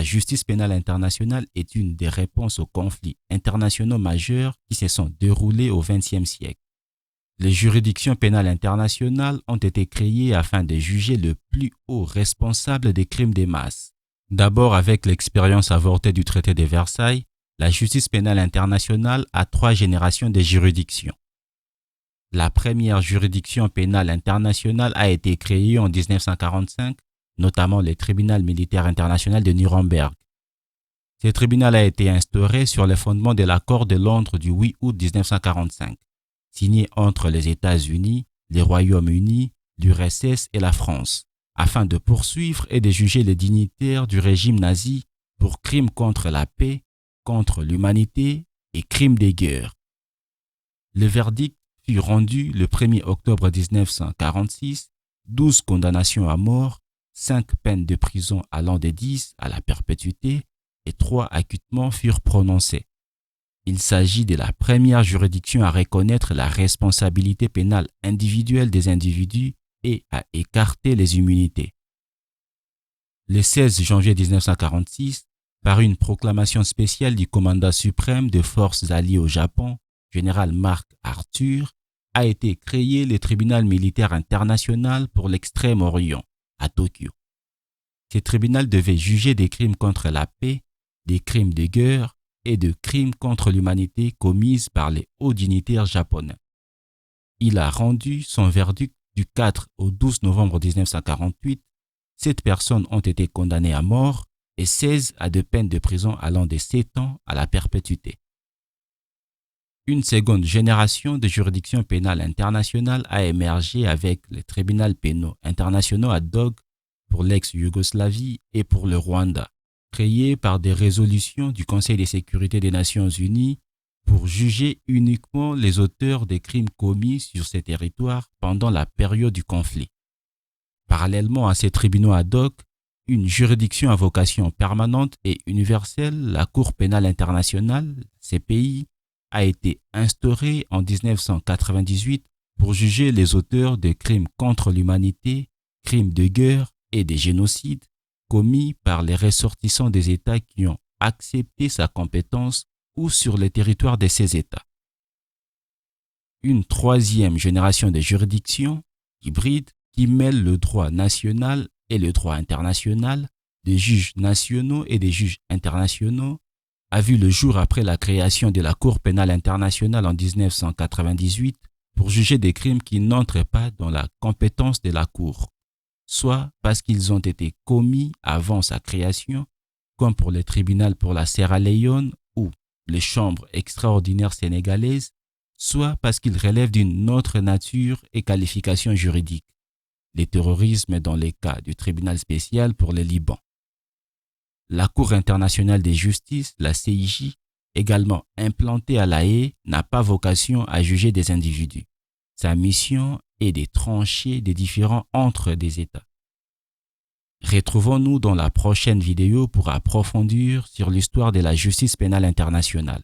justice pénale internationale est une des réponses aux conflits internationaux majeurs qui se sont déroulés au XXe siècle. Les juridictions pénales internationales ont été créées afin de juger le plus haut responsable des crimes de masse. D'abord, avec l'expérience avortée du traité de Versailles, la justice pénale internationale a 3 générations de juridictions. La première juridiction pénale internationale a été créée en 1945, notamment le tribunal militaire international de Nuremberg. Ce tribunal a été instauré sur le fondement de l'accord de Londres du 8 août 1945, signé entre les États-Unis, le Royaume-Uni, l'URSS et la France, afin de poursuivre et de juger les dignitaires du régime nazi pour crimes contre la paix, contre l'humanité et crimes de guerre. Le verdict fut rendu le 1er octobre 1946, 12 condamnations à mort, 5 peines de prison allant de 10 à la perpétuité et 3 acquittements furent prononcés. Il s'agit de la première juridiction à reconnaître la responsabilité pénale individuelle des individus et à écarter les immunités. Le 16 janvier 1946, par une proclamation spéciale du commandant suprême des forces alliées au Japon, général Mark Arthur, a été créé le tribunal militaire international pour l'Extrême-Orient, à Tokyo. Ce tribunal devait juger des crimes contre la paix, des crimes de guerre et de crimes contre l'humanité commis par les hauts dignitaires japonais. Il a rendu son verdict du 4 au 12 novembre 1948. 7 personnes ont été condamnées à mort et 16 à de peines de prison allant de 7 ans à la perpétuité. Une seconde génération de juridictions pénales internationales a émergé avec les tribunaux pénaux internationaux ad hoc pour l'ex-Yougoslavie et pour le Rwanda, créés par des résolutions du Conseil de sécurité des Nations Unies pour juger uniquement les auteurs des crimes commis sur ces territoires pendant la période du conflit. Parallèlement à ces tribunaux ad hoc, une juridiction à vocation permanente et universelle, la Cour pénale internationale, CPI, a été instaurée en 1998 pour juger les auteurs de crimes contre l'humanité, crimes de guerre et des génocides commis par les ressortissants des États qui ont accepté sa compétence ou sur le territoire de ces États. Une troisième génération de juridictions, hybride, qui mêle le droit national et le droit international, des juges nationaux et des juges internationaux, a vu le jour après la création de la Cour pénale internationale en 1998 pour juger des crimes qui n'entrent pas dans la compétence de la Cour, soit parce qu'ils ont été commis avant sa création, comme pour le tribunal pour la Sierra Leone ou les chambres extraordinaires sénégalaises, soit parce qu'ils relèvent d'une autre nature et qualification juridique, le terrorisme dans les cas du tribunal spécial pour le Liban. La Cour internationale de justice, la CIJ, également implantée à La Haye, n'a pas vocation à juger des individus. Sa mission est de trancher des différends entre des États. Retrouvons-nous dans la prochaine vidéo pour approfondir sur l'histoire de la justice pénale internationale.